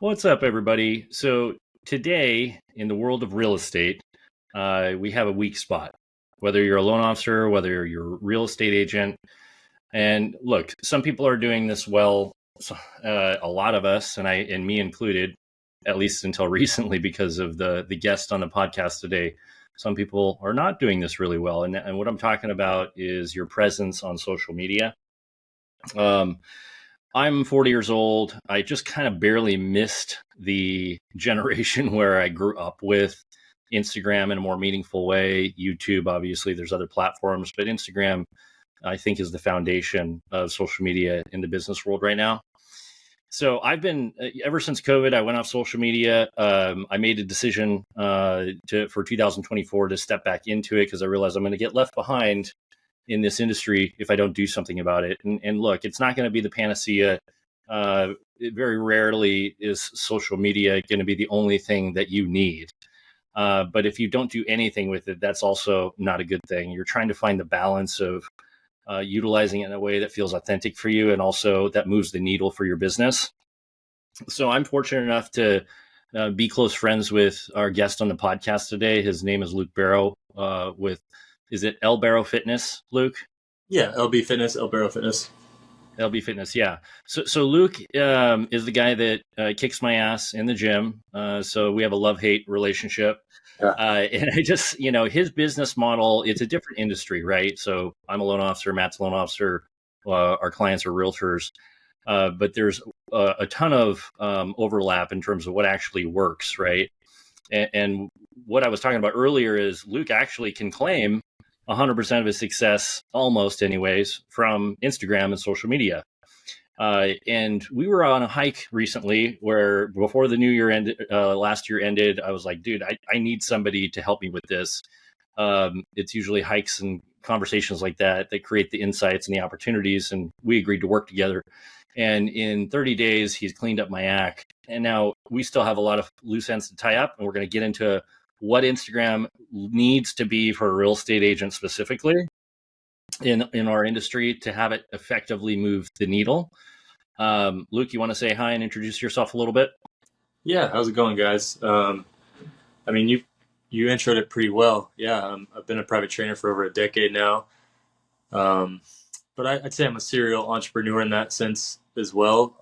What's up, everybody? So today, in the world of real estate, we have a weak spot. Whether you're a loan officer, whether you're a real estate agent, and look, some people are doing this well. A lot of us, and me included, at least until recently, because of the guest on the podcast today. Some people are not doing this really well, and what I'm talking about is your presence on social media. I'm 40 years old. I just kind of barely missed the generation where I grew up with Instagram in a more meaningful way. YouTube, obviously, there's other platforms, but Instagram, I think, is the foundation of social media in the business world right now. So I've been, ever since COVID, I went off social media. I made a decision for 2024 to step back into it because I realized I'm going to get left behind in this industry if I don't do something about it. And look, it's not going to be the panacea. Very rarely is social media going to be the only thing that you need. But if you don't do anything with it, that's also not a good thing. You're trying to find the balance of utilizing it in a way that feels authentic for you and also that moves the needle for your business. So I'm fortunate enough to be close friends with our guest on the podcast today. His name is Luke Barrow is it L Barrow Fitness, Luke? Yeah, LB Fitness, L Barrow Fitness. LB Fitness, yeah. So Luke is the guy that kicks my ass in the gym. So we have a love-hate relationship. Yeah. And I just, his business model, it's a different industry, right? So I'm a loan officer, Matt's a loan officer, our clients are realtors. But there's a ton of overlap in terms of what actually works, right? And what I was talking about earlier is Luke actually can claim 100% of his success, almost anyways, from Instagram and social media. And we were on a hike recently where before the new year ended, last year ended, I was like, dude, I need somebody to help me with this. It's usually hikes and conversations like that create the insights and the opportunities. And we agreed to work together. And in 30 days, he's cleaned up my act. And now we still have a lot of loose ends to tie up. And we're going to get into what Instagram needs to be for a real estate agent specifically in our industry to have it effectively move the needle. Luke, you want to say hi and introduce yourself a little bit? Yeah, how's it going, guys? You introed it pretty well. Yeah, I've been a private trainer for over a decade now. But I'd say I'm a serial entrepreneur in that sense as well.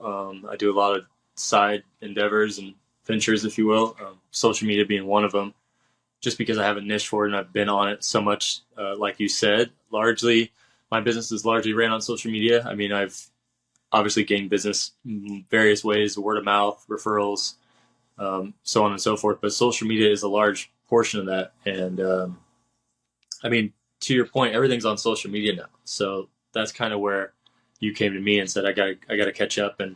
I do a lot of side endeavors and ventures, if you will, social media being one of them. Just because I have a niche for it and I've been on it so much, like you said, largely my business is largely ran on social media. I mean, I've obviously gained business in various ways, word of mouth, referrals, so on and so forth. But social media is a large portion of that. And to your point, everything's on social media now. So that's kind of where you came to me and said, I got to catch up and,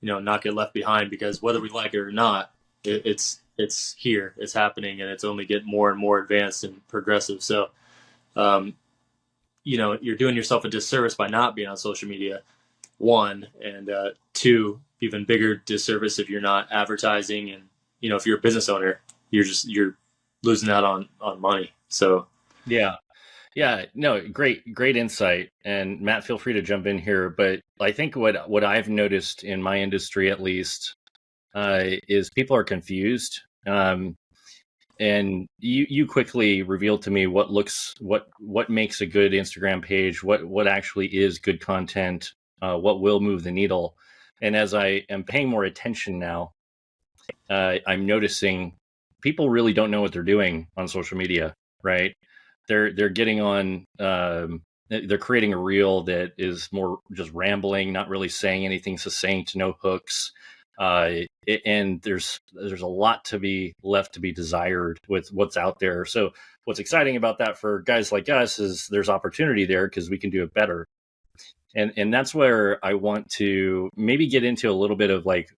not get left behind, because whether we like it or not, it's here, it's happening, and it's only getting more and more advanced and progressive. So, you're doing yourself a disservice by not being on social media, one, and two, even bigger disservice if you're not advertising. And, if you're a business owner, you're losing out on money. So, yeah, no, great insight. And Matt, feel free to jump in here. But I think what I've noticed in my industry, at least, is people are confused. And you quickly revealed to me what makes a good Instagram page, what actually is good content, what will move the needle. And as I am paying more attention now, I'm noticing people really don't know what they're doing on social media, right? They're getting on, they're creating a reel that is more just rambling, not really saying anything succinct, no hooks. And there's a lot to be left to be desired with what's out there. So what's exciting about that for guys like us is there's opportunity there because we can do it better. And that's where I want to maybe get into a little bit of like,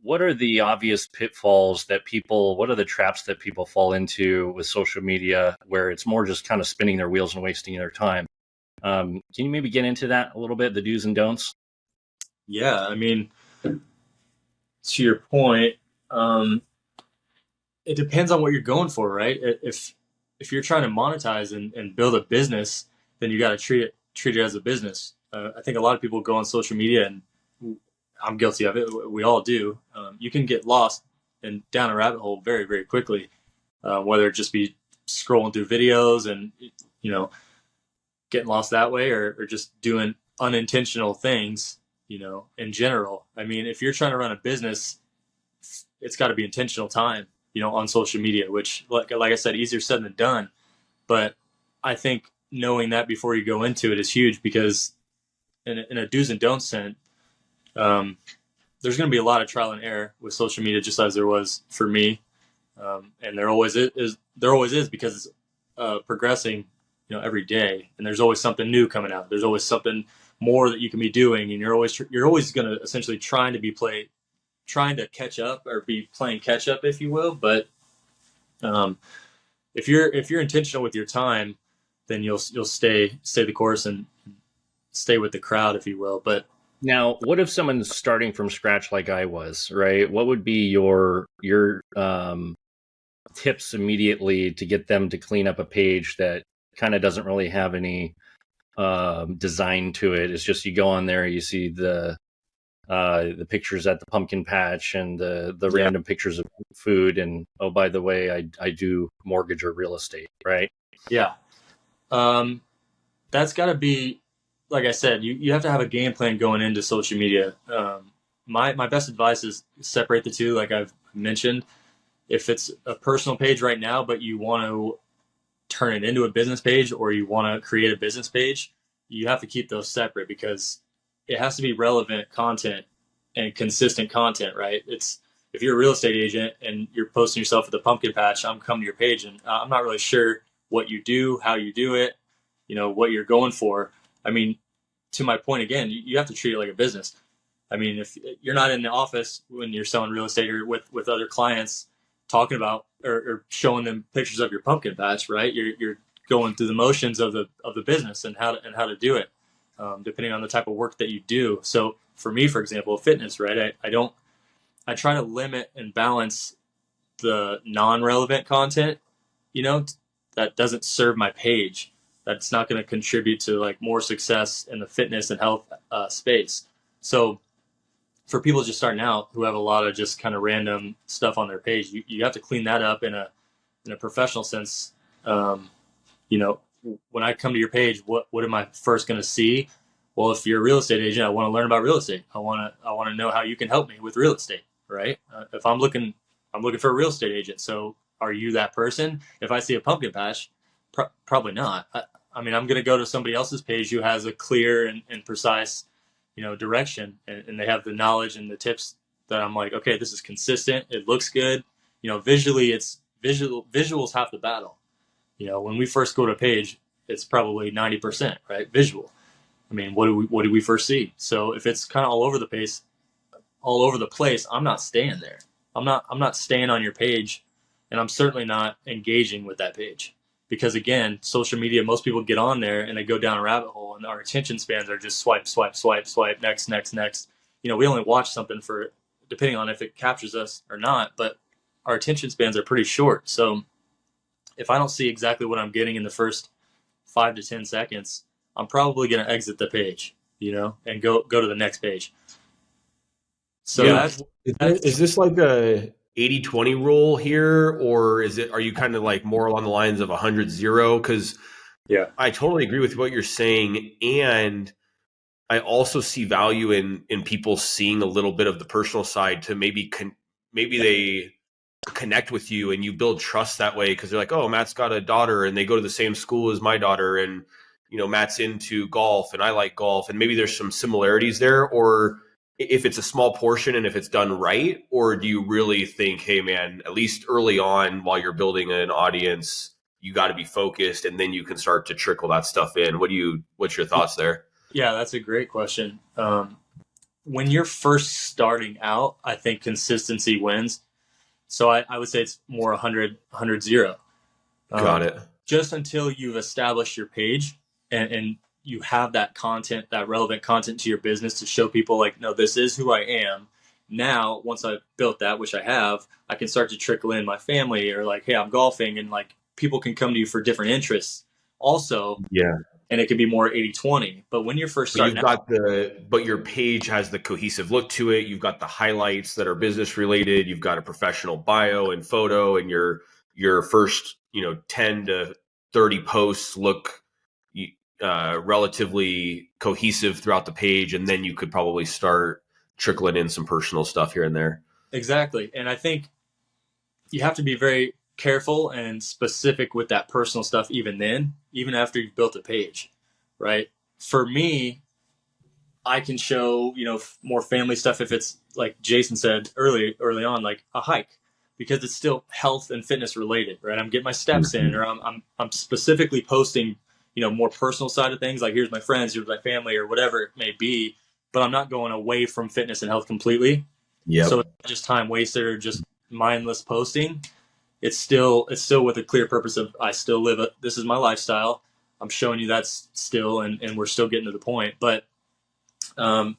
what are the obvious pitfalls what are the traps that people fall into with social media where it's more just kind of spinning their wheels and wasting their time? Can you maybe get into that a little bit, the do's and don'ts? Yeah, to your point, it depends on what you're going for, right? If you're trying to monetize and build a business, then you got to treat it as a business. I think a lot of people go on social media and I'm guilty of it. We all do. You can get lost and down a rabbit hole very, very quickly, whether it just be scrolling through videos and, getting lost that way, or just doing unintentional things, in general. I mean, if you're trying to run a business, it's got to be intentional time, on social media, which, like I said, easier said than done. But I think knowing that before you go into it is huge, because in a do's and don'ts sense, there's going to be a lot of trial and error with social media, just as there was for me. And there always is because it's progressing, every day, and there's always something new coming out. There's always something more that you can be doing, and you're always going to essentially trying to catch up, or be playing catch up, if you will. But if you're intentional with your time, then you'll stay the course and stay with the crowd, if you will. But now, what if someone's starting from scratch like I was, right? What would be your tips immediately to get them to clean up a page that kind of doesn't really have any design to it? It's just, you go on there, you see the pictures at the pumpkin patch and the random pictures of food, and oh, by the way, I do mortgage or real estate, right? Yeah. That's got to be, like I said, you have to have a game plan going into social media. My best advice is separate the two, like I've mentioned. If it's a personal page right now, but you want to turn it into a business page, or you want to create a business page, you have to keep those separate, because it has to be relevant content and consistent content, right? If you're a real estate agent and you're posting yourself at the pumpkin patch, I'm coming to your page and I'm not really sure what you do, how you do it, what you're going for. I mean, to my point again, you have to treat it like a business. I mean, if you're not in the office when you're selling real estate, or with other clients talking about or showing them pictures of your pumpkin patch, right? You're going through the motions of the business and how to do it, depending on the type of work that you do. So for me, for example, fitness, right? I try to limit and balance the non-relevant content, that doesn't serve my page, that's not going to contribute to like more success in the fitness and health space. So for people just starting out who have a lot of just kind of random stuff on their page, you have to clean that up in a professional sense. When I come to your page, what am I first going to see? Well, if you're a real estate agent, I want to learn about real estate. I want to know how you can help me with real estate, right? If I'm looking for a real estate agent. So are you that person? If I see a pumpkin patch, probably not. I mean, I'm going to go to somebody else's page who has a clear and precise, direction, and they have the knowledge and the tips that I'm like, okay, this is consistent. It looks good. Visually, visual's half the battle. When we first go to a page, it's probably 90%, right? Visual. I mean, what do we first see? So if it's kind of all over the place, I'm not staying there. I'm not staying on your page, and I'm certainly not engaging with that page, because again, social media, most people get on there and they go down a rabbit hole, and our attention spans are just swipe, swipe, swipe, swipe, next. We only watch something for, depending on if it captures us or not, but our attention spans are pretty short. So if I don't see exactly what I'm getting in the first 5 to 10 seconds, I'm probably going to exit the page, and go to the next page. So is this like a 80-20 rule here, or are you kind of like more along the lines of 100-0? Because I totally agree with what you're saying, and I also see value in people seeing a little bit of the personal side to maybe they connect with you and you build trust that way, because they're like, oh, Matt's got a daughter and they go to the same school as my daughter, and Matt's into golf and I like golf, and maybe there's some similarities there. Or if it's a small portion and if it's done right, or do you really think, hey man, at least early on while you're building an audience, you got to be focused, and then you can start to trickle that stuff in? What's your thoughts there? Yeah, that's a great question. When you're first starting out, I think consistency wins. So I would say it's more 100-0. Got it. Just until you've established your page and you have that content, that relevant content to your business to show people like, no, this is who I am. Now, once I've built that, which I have, I can start to trickle in my family, or like, hey, I'm golfing, and like people can come to you for different interests. Also, and it could be more 80-20. But when you're first starting out, but your page has the cohesive look to it. You've got the highlights that are business related. You've got a professional bio and photo, and your first 10 to 30 posts look relatively cohesive throughout the page, and then you could probably start trickling in some personal stuff here and there. Exactly. And I think you have to be very careful and specific with that personal stuff even after you've built a page, right? For me, I can show, more family stuff if it's like Jason said early on, like a hike, because it's still health and fitness related, right? I'm getting my steps in, or I'm specifically posting, more personal side of things, like here's my friends, here's my family, or whatever it may be, but I'm not going away from fitness and health completely. Yeah. So it's not just time wasted or just mindless posting. It's still with a clear purpose of I still live it. This is my lifestyle. I'm showing you that's still, and we're still getting to the point. But I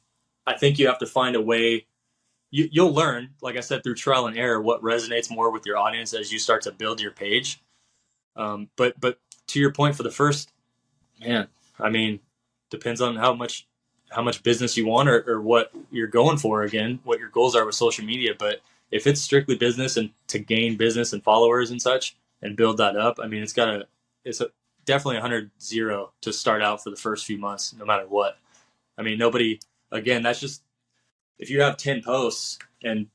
think you have to find a way. You'll learn, like I said, through trial and error, what resonates more with your audience as you start to build your page. But to your point, for the first, depends on how much business you want or what you're going for. Again, what your goals are with social media. But if it's strictly business and to gain business and followers and such and build that up, it's definitely 100-0 to start out for the first few months, no matter what. That's just, if you have 10 posts and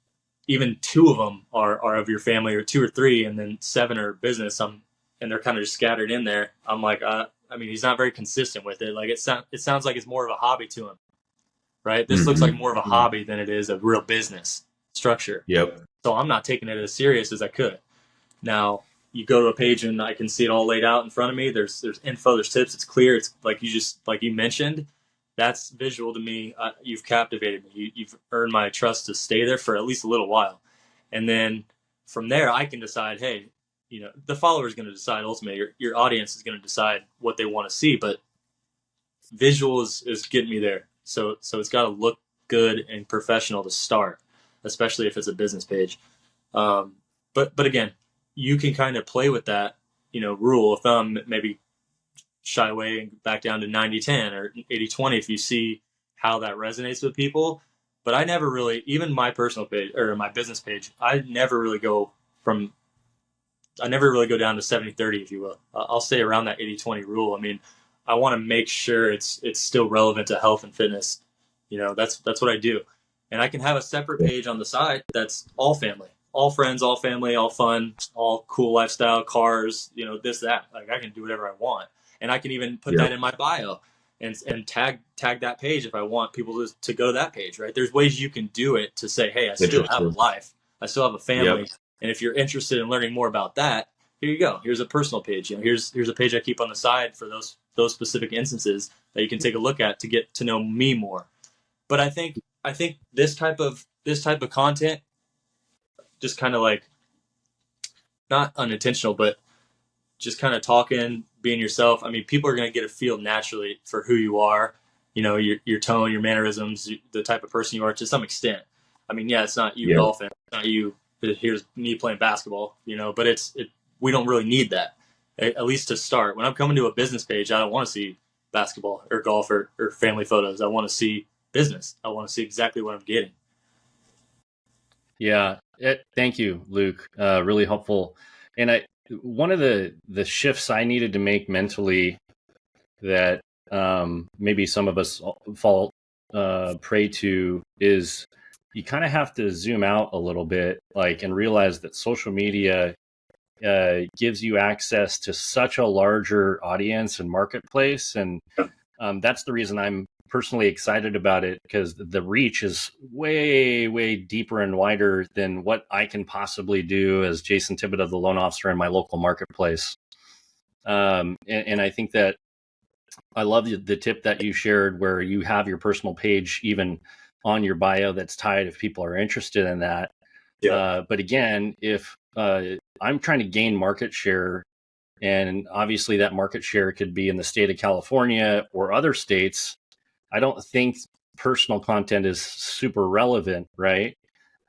even 2 of them are of your family, or 2 or 3, and then 7 are business, and they're kind of just scattered in there. I'm like, he's not very consistent with it. Like it sounds like it's more of a hobby to him, right? This looks like more of a hobby than it is a real business structure. Yep. So I'm not taking it as serious as I could. Now you go to a page and I can see it all laid out in front of me. There's info, there's tips. It's clear. It's like you mentioned, that's visual to me. You've captivated me. You've earned my trust to stay there for at least a little while. And then from there, I can decide, hey, the follower is going to decide ultimately. Your audience is going to decide what they want to see, but visual is getting me there. So it's got to look good and professional to start, especially if it's a business page. But again, you can kind of play with that, rule of thumb, maybe shy away and back down to 90-10 or 80-20 if you see how that resonates with people. But I never really, even my personal page or my business page, I never really go down to 70-30, if you will. I'll stay around that 80-20 rule. I want to make sure it's still relevant to health and fitness. That's what I do. And I can have a separate page on the side that's all family, all friends, all family, all fun, all cool lifestyle, cars, this, that. Like I can do whatever I want. And I can even put that in my bio and tag that page if I want people to go to that page, right? There's ways you can do it to say, hey, I still have a life. I still have a family. Yep. And if you're interested in learning more about that, here you go. Here's a personal page. Here's a page I keep on the side for those specific instances that you can take a look at to get to know me more. But I think this type of content, just kind of like, not unintentional, but just kind of talking, being yourself. People are going to get a feel naturally for who you are, your tone, your mannerisms, the type of person you are to some extent. It's not you golfing, it's not you, here's me playing basketball, but we don't really need that, at least to start. When I'm coming to a business page, I don't want to see basketball or golf or family photos. I want to see business. I want to see exactly what I'm getting. Yeah. Thank you, Luke. Really helpful. And one of the shifts I needed to make mentally that maybe some of us fall prey to is you kind of have to zoom out a little bit, and realize that social media gives you access to such a larger audience and marketplace. And that's the reason I'm personally excited about it, because the reach is way, way deeper and wider than what I can possibly do as Jason Thibodeau, the loan officer in my local marketplace. And I think that I love the tip that you shared where you have your personal page even on your bio that's tied if people are interested in that. Yeah. But again, if I'm trying to gain market share, and obviously that market share could be in the state of California or other states, I don't think personal content is super relevant, right?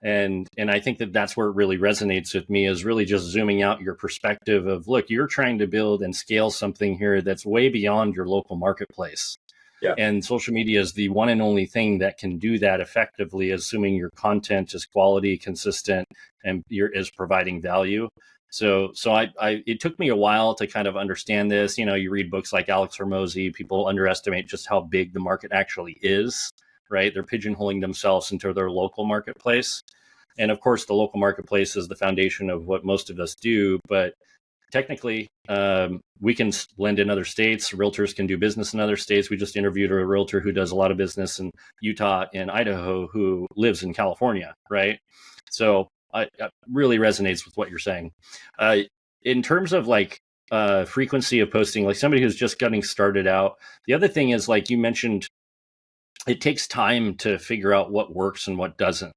And I think that that's where it really resonates with me, is really just zooming out your perspective of, look, you're trying to build and scale something here that's way beyond your local marketplace. Yeah. And social media is the one and only thing that can do that effectively, assuming your content is quality, consistent, and is providing value. So it took me a while to kind of understand this. You know, you read books like Alex Hormozy, people underestimate just how big the market actually is, right? They're pigeonholing themselves into their local marketplace. And of course, the local marketplace is the foundation of what most of us do. But technically, we can lend in other states. Realtors can do business in other states. We just interviewed a realtor who does a lot of business in Utah and Idaho who lives in California, right? So it really resonates with what you're saying. In terms of like frequency of posting, like somebody who's just getting started out, the other thing is, like you mentioned, it takes time to figure out what works and what doesn't,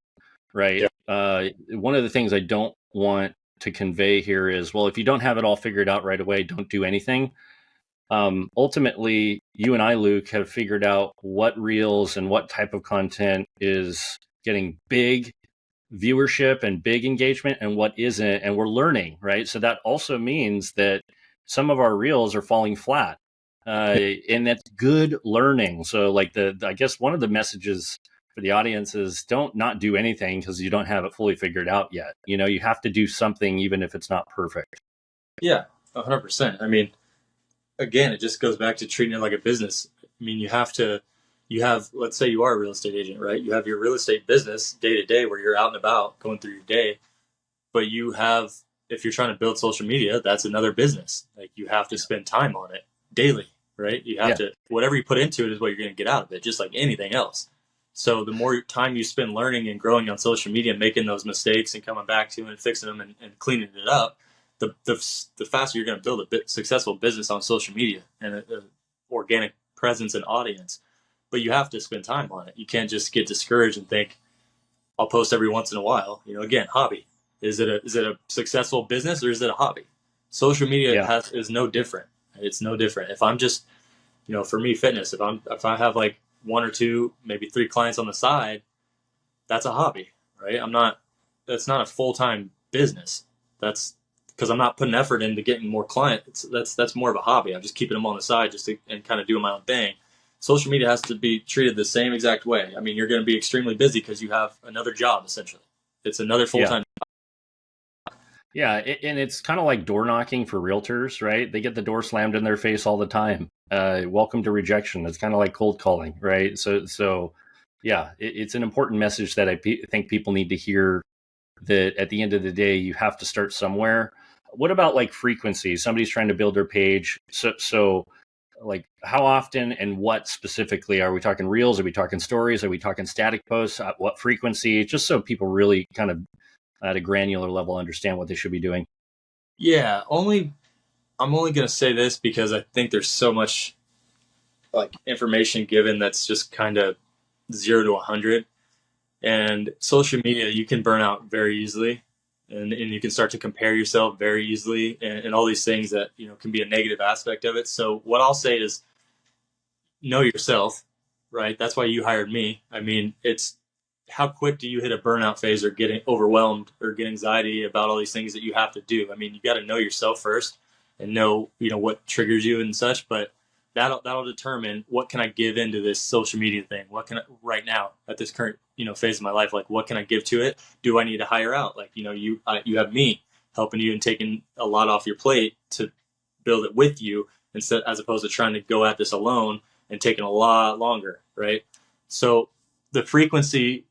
right? Yeah. One of the things I don't want to convey here is, well, if you don't have it all figured out right away, don't do anything. Ultimately, you and I, Luke, have figured out what reels and what type of content is getting big viewership and big engagement and what isn't, and we're learning, right? So that also means that some of our reels are falling flat, and that's good learning. So like I guess one of the messages for the audience is, don't not do anything because you don't have it fully figured out yet. You know, you have to do something even if it's not perfect. Yeah, 100%. I mean, again, it just goes back to treating it like a business. I mean, you have, let's say you are a real estate agent, right? You have your real estate business day to day where you're out and about going through your day, but you have, if you're trying to build social media, that's another business. Like, you have to spend time on it daily, right? You have to, whatever you put into it is what you're going to get out of it, just like anything else. So the more time you spend learning and growing on social media, making those mistakes and coming back to them and fixing them and cleaning it up, the faster you're going to build a successful business on social media and an organic presence and audience. But you have to spend time on it. You can't just get discouraged and think, I'll post every once in a while. You know, again, hobby. Is it a successful business or is it a hobby? Social media is no different. It's no different. If I'm just, you know, for me, fitness, if I have like 1 or 2, maybe 3 clients on the side, that's a hobby, right? That's not a full-time business. That's because I'm not putting effort into getting more clients. That's more of a hobby. I'm just keeping them on the side and kind of doing my own thing. Social media has to be treated the same exact way. I mean, you're going to be extremely busy because you have another job, essentially. It's another full-time job. Yeah, and it's kind of like door knocking for realtors, right? They get the door slammed in their face all the time. Welcome to rejection. It's kind of like cold calling, right? So yeah, it's an important message that I think people need to hear, that at the end of the day, you have to start somewhere. What about like frequency? Somebody's trying to build their page. So like, how often and what specifically? Are we talking reels? Are we talking stories? Are we talking static posts? What frequency? Just so people really kind of at a granular level understand what they should be doing. Yeah, I'm only going to say this because I think there's so much like information given that's just kind of 0 to 100. And social media, you can burn out very easily, and you can start to compare yourself very easily, and all these things that, you know, can be a negative aspect of it. So what I'll say is, know yourself, right? That's why you hired me. I mean, it's how quick do you hit a burnout phase or get overwhelmed or get anxiety about all these things that you have to do? I mean, you got to know yourself first and know, you know, what triggers you and such, but that'll determine what can I give into this social media thing. What can I, right now at this current, you know, phase of my life, like what can I give to it? Do I need to hire out? Like, you know, you have me helping you and taking a lot off your plate to build it with you, instead, as opposed to trying to go at this alone and taking a lot longer, right? So the frequency,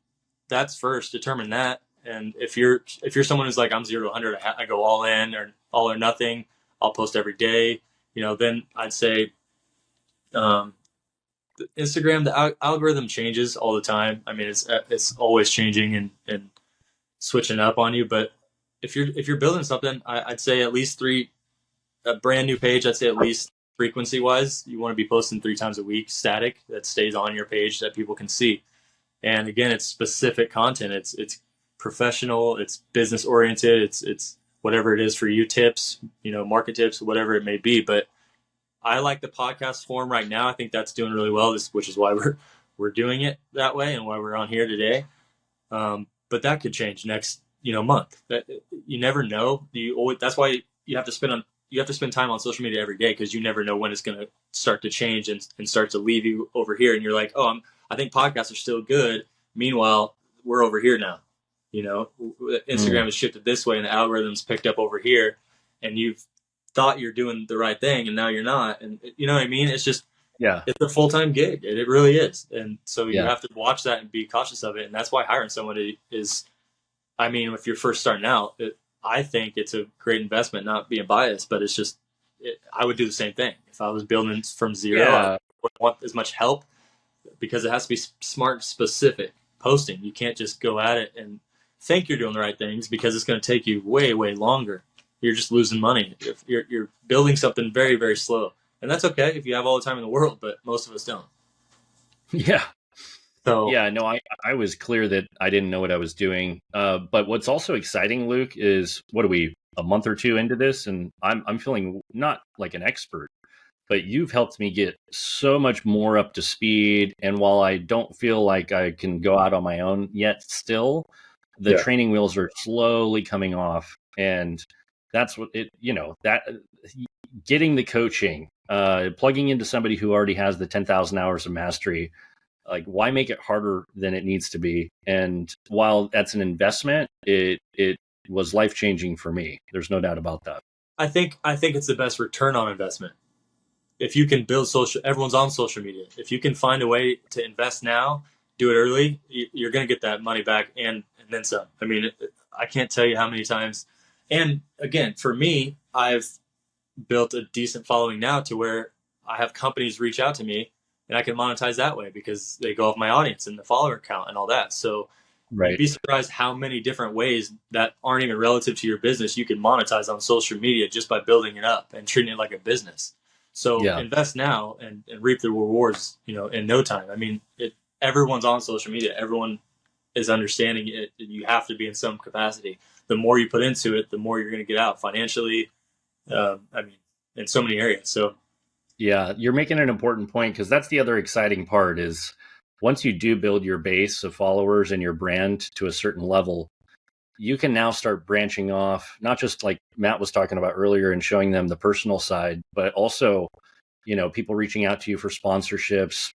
that's first, determine that. And if you're someone who's like, I'm 0 to 100, I go all in or all or nothing, I'll post every day, you know, then I'd say Instagram, the algorithm changes all the time. I mean, it's always changing and switching up on you. But if you're building something, I'd say at least 3, a brand new page, I'd say at least frequency wise, you want to be posting 3 times a week, static, that stays on your page that people can see. And again, it's specific content. It's professional, it's business oriented, it's whatever it is for you, tips, you know, market tips, whatever it may be. But I like the podcast form right now. I think that's doing really well, which is why we're doing it that way and why we're on here today. but that could change next, month. That you never know. That's why you have to spend time on social media every day, because you never know when it's going to start to change and start to leave you over here. And you're like, oh, I think podcasts are still good. Meanwhile, we're over here now. Instagram has shifted this way and the algorithm's picked up over here, and you've thought you're doing the right thing and now you're not. And you know what I mean? It's just, it's a full-time gig. It really is. And so you have to watch that and be cautious of it. And that's why hiring somebody is, if you're first starting out, I think it's a great investment, not being biased, but it's just, I would do the same thing. If I was building from zero, I wouldn't want as much help, because it has to be smart, specific posting. You can't just go at it and think you're doing the right things, because it's going to take you way, way longer. You're just losing money. If you're building something very, very slow. And that's okay if you have all the time in the world, but most of us don't. Yeah. So I was clear that I didn't know what I was doing. But what's also exciting, Luke, is what are we, a month or two into this? And I'm feeling not like an expert, but you've helped me get so much more up to speed. And while I don't feel like I can go out on my own yet, still, the training wheels are slowly coming off. And that's what that getting the coaching, plugging into somebody who already has the 10,000 hours of mastery. Like, why make it harder than it needs to be? And while that's an investment, it was life-changing for me. There's no doubt about that. I think it's the best return on investment. If you can build everyone's on social media. If you can find a way to invest now, do it early, you're going to get that money back and then some. I can't tell you how many times. And again, for me, I've built a decent following now to where I have companies reach out to me, and I can monetize that way because they go off my audience and the follower count and all that. So you'd be surprised how many different ways that aren't even relative to your business you can monetize on social media just by building it up and treating it like a business. So invest now and reap the rewards, in no time. Everyone's on social media. Everyone is understanding it. You have to be in some capacity. The more you put into it, the more you're going to get out financially. In so many areas. So yeah, you're making an important point, because that's the other exciting part is once you do build your base of followers and your brand to a certain level, you can now start branching off, not just like Matt was talking about earlier and showing them the personal side, but also, people reaching out to you for sponsorships,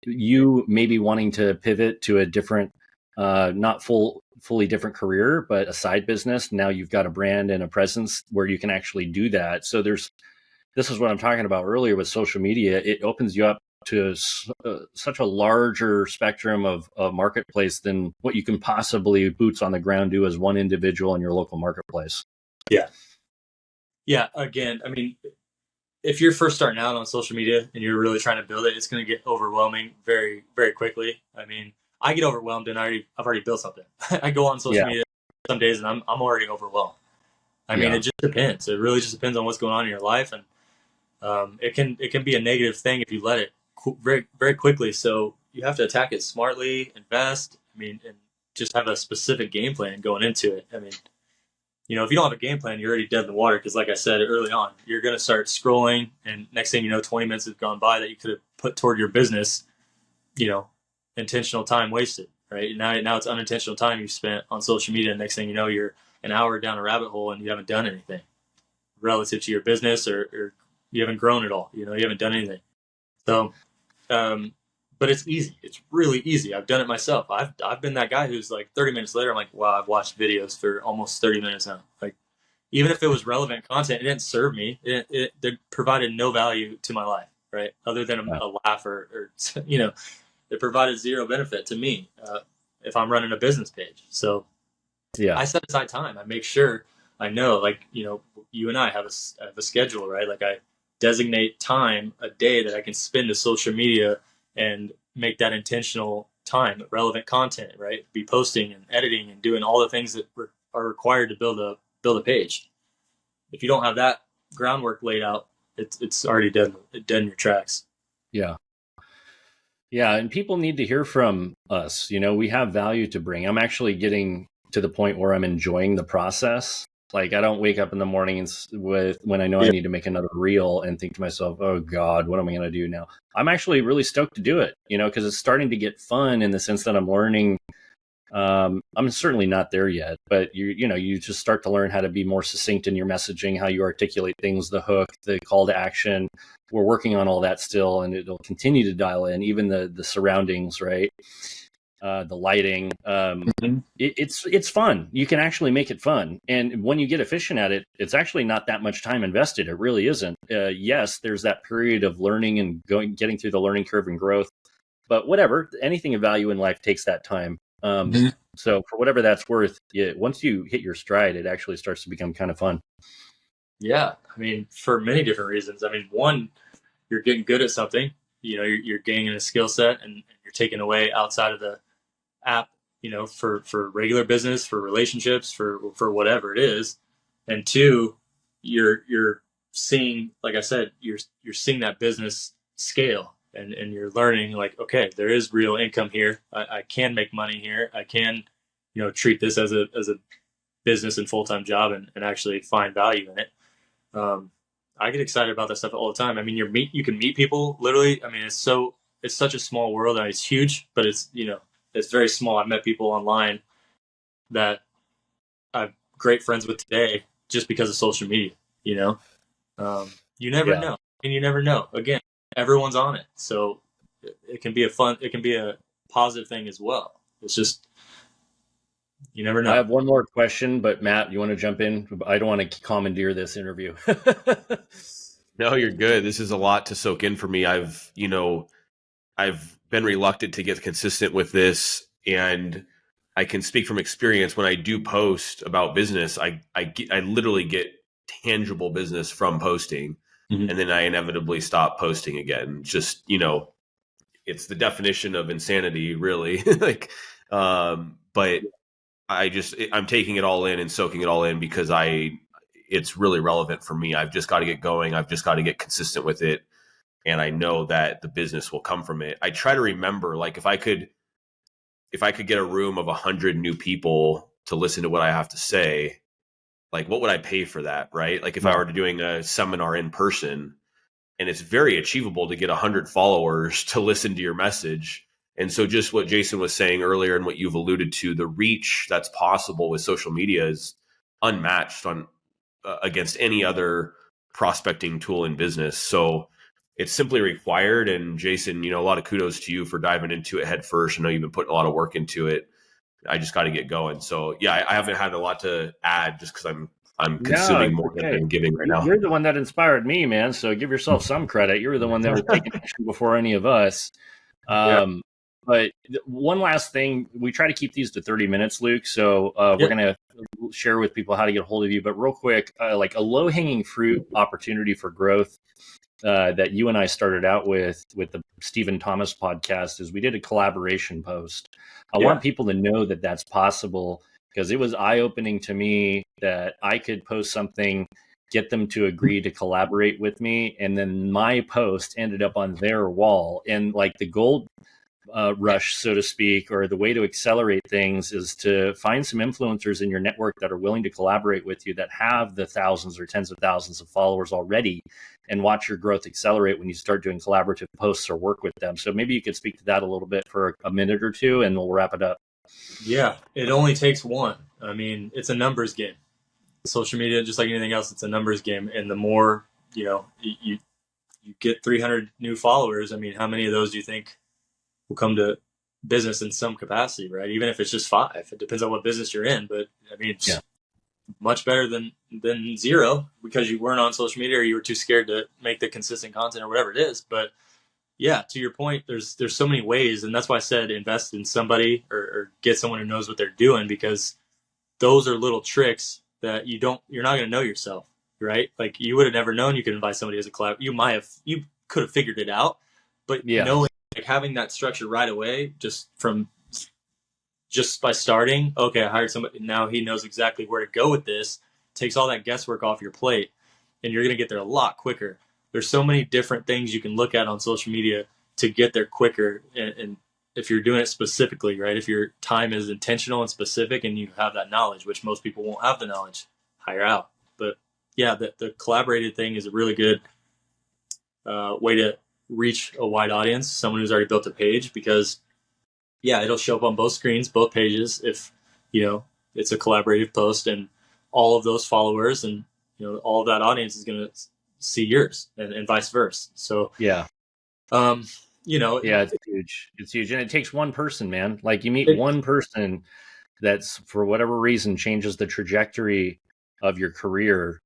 you maybe wanting to pivot to a different, not fully different career, but a side business. Now you've got a brand and a presence where you can actually do that. So this is what I'm talking about earlier with social media. It opens you up to such a larger spectrum of marketplace than what you can possibly boots on the ground do as one individual in your local marketplace. Yeah. Yeah. Again, if you're first starting out on social media and you're really trying to build it, it's going to get overwhelming very, very quickly. I get overwhelmed and I've already built something. I go on social media some days and I'm already overwhelmed. It just depends. It really just depends on what's going on in your life. And it can be a negative thing if you let it very, very quickly. So you have to attack it smartly, invest, and just have a specific game plan going into it. If you don't have a game plan, you're already dead in the water. Because like I said early on, you're going to start scrolling, and next thing you know, 20 minutes have gone by that you could have put toward your business, intentional time wasted, right? Now it's unintentional time you spent on social media. And next thing you know, you're an hour down a rabbit hole and you haven't done anything relative to your business, or you haven't grown at all. You haven't done anything. So, but it's easy. It's really easy. I've done it myself. I've been that guy who's like 30 minutes later, I'm like, wow, I've watched videos for almost 30 minutes now. Like, even if it was relevant content, it didn't serve me. It provided no value to my life, right? Other than a laugh or it provided zero benefit to me if I'm running a business page. So I set aside time. I make sure I know, you and I have a schedule, right? Like, I designate time a day that I can spend to social media and make that intentional time, relevant content, right? Be posting and editing and doing all the things that are required to build a page. If you don't have that groundwork laid out, it's already dead in your tracks. Yeah. Yeah. And people need to hear from us. We have value to bring. I'm actually getting to the point where I'm enjoying the process. Like, I don't wake up in the mornings when I know I need to make another reel and think to myself, oh God, what am I going to do now? I'm actually really stoked to do it, because it's starting to get fun in the sense that I'm learning I'm certainly not there yet, but you just start to learn how to be more succinct in your messaging, how you articulate things, the hook, the call to action. We're working on all that still, and it'll continue to dial in, even the surroundings, right? The lighting. It's fun. You can actually make it fun. And when you get efficient at it, it's actually not that much time invested. It really isn't. Yes, there's that period of learning and getting through the learning curve and growth, but whatever, anything of value in life takes that time. So for whatever that's worth, once you hit your stride, it actually starts to become kind of fun. Yeah. I mean, for many different reasons. I mean, one, you're getting good at something, you're gaining a skill set, and you're taking away outside of the app, for regular business, for relationships, for whatever it is. And two, you're seeing, like I said, you're seeing that business scale, and you're learning, like, okay, there is real income here. I can make money here. I can, treat this as a business and full-time job, and actually find value in it. I get excited about that stuff all the time. I mean, you can meet people literally. I mean, it's such a small world, and it's huge, but it's very small. I've met people online that I'm great friends with today just because of social media. You never know, and you never know. Again, everyone's on it, so it can be a positive thing as well. It's just, you never know. I have one more question, but Matt, you want to jump in? I don't want to commandeer this interview. No, you're good. This is a lot to soak in for me. I've been reluctant to get consistent with this, and I can speak from experience. When I do post about business, I literally get tangible business from posting, and then I inevitably stop posting again. Just, it's the definition of insanity, really. But I'm taking it all in and soaking it all in because it's really relevant for me. I've just got to get going. I've just got to get consistent with it. And I know that the business will come from it. I try to remember, like, if I could get a room of 100 new people to listen to what I have to say, like, what would I pay for that? Right. Like, if I were doing a seminar in person, and it's very achievable to get 100 followers to listen to your message. And so just what Jason was saying earlier, and what you've alluded to, the reach that's possible with social media is unmatched against any other prospecting tool in business. So it's simply required. And Jason, a lot of kudos to you for diving into it head first. I know you've been putting a lot of work into it. I just got to get going. So yeah, I haven't had a lot to add just because I'm consuming more than I'm giving right now. You're the one that inspired me, man. So give yourself some credit. You're the one that was taking action before any of us. But one last thing, we try to keep these to 30 minutes, Luke. So we're going to share with people how to get a hold of you. But real quick, like a low-hanging fruit opportunity for growth that you and I started out with the Stephen Thomas podcast is we did a collaboration post. I want people to know that that's possible, because it was eye-opening to me that I could post something, get them to agree to collaborate with me, and then my post ended up on their wall. And like the gold rush, so to speak, or the way to accelerate things is to find some influencers in your network that are willing to collaborate with you, that have the thousands or tens of thousands of followers already, and watch your growth accelerate when you start doing collaborative posts or work with them. So maybe you could speak to that a little bit for a minute or two, and we'll wrap it up. Yeah, it only takes one. I mean, it's a numbers game. Social media, just like anything else, it's a numbers game. And the more, you get 300 new followers, I mean, how many of those do you think will come to business in some capacity, right? Even if it's just 5, it depends on what business you're in. But I mean, it's much better than 0 because you weren't on social media, or you were too scared to make the consistent content, or whatever it is. But yeah, to your point, there's so many ways, and that's why I said invest in somebody, or get someone who knows what they're doing, because those are little tricks that you're not going to know yourself, right? Like, you would have never known you could invite somebody as a collab. You could have figured it out, but knowing, like, having that structure right away, just by starting, okay, I hired somebody, now he knows exactly where to go with this, takes all that guesswork off your plate, and you're going to get there a lot quicker. There's so many different things you can look at on social media to get there quicker. And if you're doing it specifically, right? If your time is intentional and specific, and you have that knowledge, which most people won't have the knowledge, hire out. But yeah, the collaborated thing is a really good way to reach a wide audience, someone who's already built a page, because yeah, it'll show up on both screens, both pages, if, it's a collaborative post, and all of those followers and, all of that audience is going to see yours, and vice versa. So, yeah. Yeah, it's huge. It's huge. And it takes one person, man. Like, you meet one person that's, for whatever reason, changes the trajectory of your career.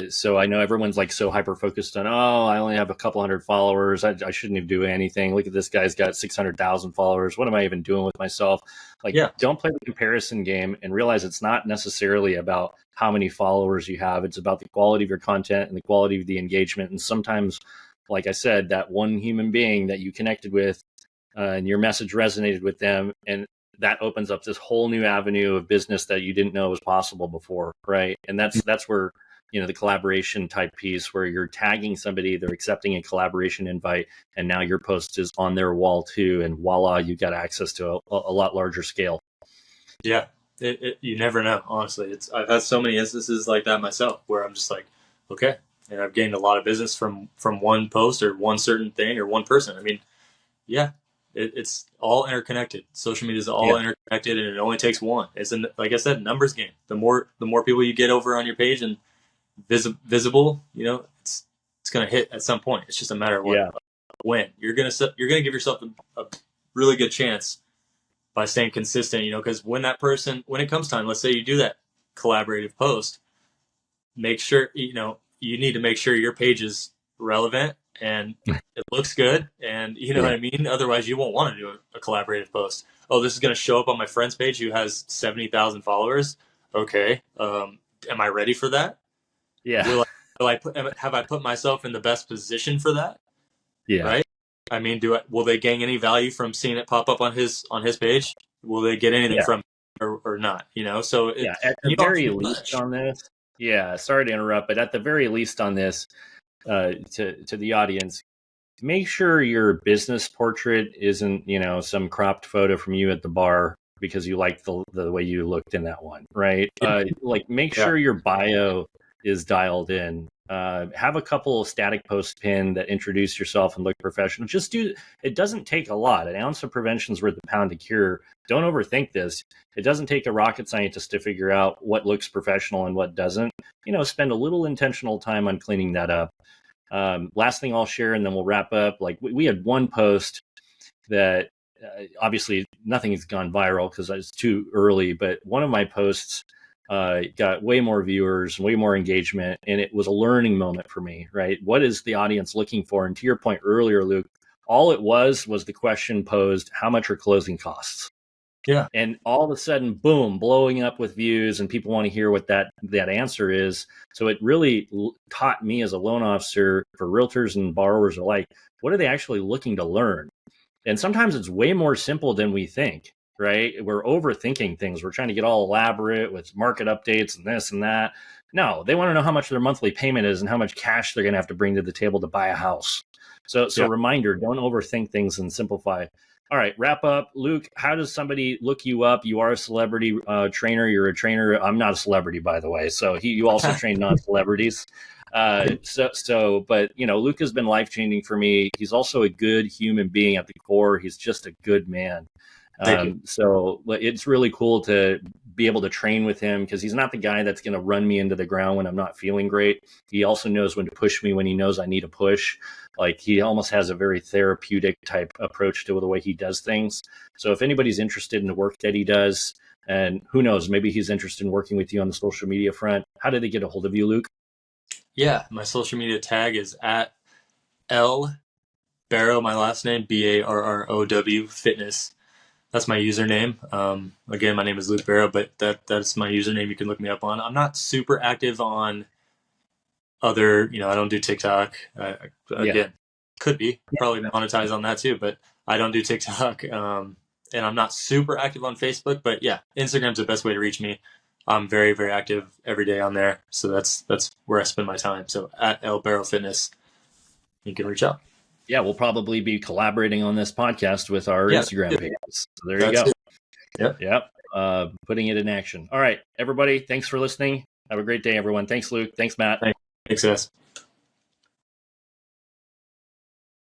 So I know everyone's like so hyper focused on, I only have a couple hundred followers. I shouldn't be doing anything. Look at this guy's got 600,000 followers. What am I even doing with myself? Like, don't play the comparison game, and realize it's not necessarily about how many followers you have. It's about the quality of your content and the quality of the engagement. And sometimes, like I said, that one human being that you connected with, and your message resonated with them, and that opens up this whole new avenue of business that you didn't know was possible before, right? And that's where, the collaboration type piece, where you're tagging somebody, they're accepting a collaboration invite, and now your post is on their wall too, and voila, you got access to a lot larger scale. Yeah, you never know, honestly. I've had so many instances like that myself, where I'm just like, okay, and I've gained a lot of business from one post or one certain thing or one person. I mean, yeah. It's all interconnected. Social media is all interconnected, and it only takes one. It's like I said, numbers game. The more people you get over on your page and visible, it's going to hit at some point. It's just a matter of when. You're going to give yourself a really good chance by staying consistent. Because when it comes time, let's say you do that collaborative post, make sure you need to make sure your page is relevant and it looks good, and what I mean? Otherwise you won't want to do a collaborative post. Oh, this is going to show up on my friend's page who has 70,000 followers. Okay. Am I ready for that? Yeah. Have I put myself in the best position for that? Yeah. Right. I mean, will they gain any value from seeing it pop up on his page? Will they get anything from it or not? So at the very least on this, sorry to interrupt, but at the very least on this, to the audience, make sure your business portrait isn't, some cropped photo from you at the bar because you like the way you looked in that one, right? Make sure your bio is dialed in. Have a couple of static posts pinned that introduce yourself and look professional. It doesn't take a lot. An ounce of prevention is worth a pound of cure. Don't overthink this. It doesn't take a rocket scientist to figure out what looks professional and what doesn't. Spend a little intentional time on cleaning that up. Last thing I'll share, and then we'll wrap up. Like, we had one post that obviously nothing has gone viral because it's too early, but one of my posts got way more viewers, way more engagement, and it was a learning moment for me, right? What is the audience looking for? And to your point earlier, Luke, all it was the question posed, how much are closing costs? Yeah. And all of a sudden, boom, blowing up with views, and people want to hear what that answer is. So it really taught me as a loan officer, for realtors and borrowers alike, what are they actually looking to learn? And sometimes it's way more simple than we think, right? We're overthinking things. We're trying to get all elaborate with market updates and this and that. No, they want to know how much their monthly payment is and how much cash they're going to have to bring to the table to buy a house. So reminder, don't overthink things and simplify. All right, wrap up. Luke, how does somebody look you up? You are a celebrity trainer. You're a trainer. I'm not a celebrity, by the way. So you also train non-celebrities. But Luke has been life-changing for me. He's also a good human being at the core. He's just a good man. So it's really cool to be able to train with him, because he's not the guy that's going to run me into the ground when I'm not feeling great. He also knows when to push me when he knows I need a push. Like, he almost has a very therapeutic type approach to the way he does things. So if anybody's interested in the work that he does, and who knows, maybe he's interested in working with you on the social media front, how did they get a hold of you, Luke? Yeah, my social media tag is at L Barrow, my last name, Barrow Fitness. That's my username. Again, my name is Luke Barrow, but that's my username. You can look me up on. I'm not super active on other, I don't do TikTok. Again, could be probably monetize on that too, but I don't do TikTok. And I'm not super active on Facebook, but yeah, Instagram's the best way to reach me. I'm very, very active every day on there. So that's where I spend my time. So at L Barrow Fitness, you can reach out. Yeah, we'll probably be collaborating on this podcast with our Instagram pages. So there you go. Yep. Putting it in action. All right, everybody. Thanks for listening. Have a great day, everyone. Thanks, Luke. Thanks, Matt. Thanks, guys.